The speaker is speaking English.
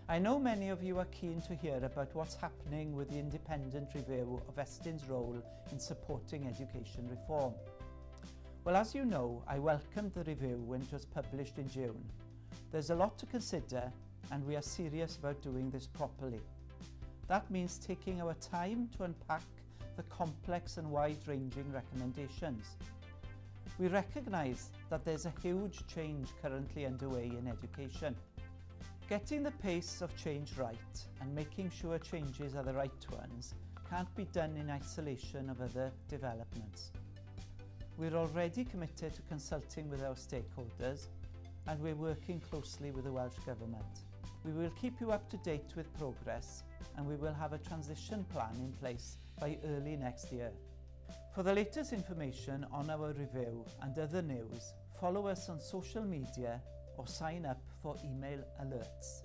I know many of you are keen to hear about what's happening with the independent review of Estyn's role in supporting education reform. Well, as you know, I welcomed the review when it was published in June. There's a lot to consider, and we are serious about doing this properly. That means taking our time to unpack the complex and wide-ranging recommendations. We recognise that there's a huge change currently underway in education. Getting the pace of change right and making sure changes are the right ones can't be done in isolation of other developments. We're already committed to consulting with our stakeholders, and we're working closely with the Welsh Government. We will keep you up to date with progress, and we will have a transition plan in place by early next year. For the latest information on our review and other news, follow us on social media or sign up for email alerts.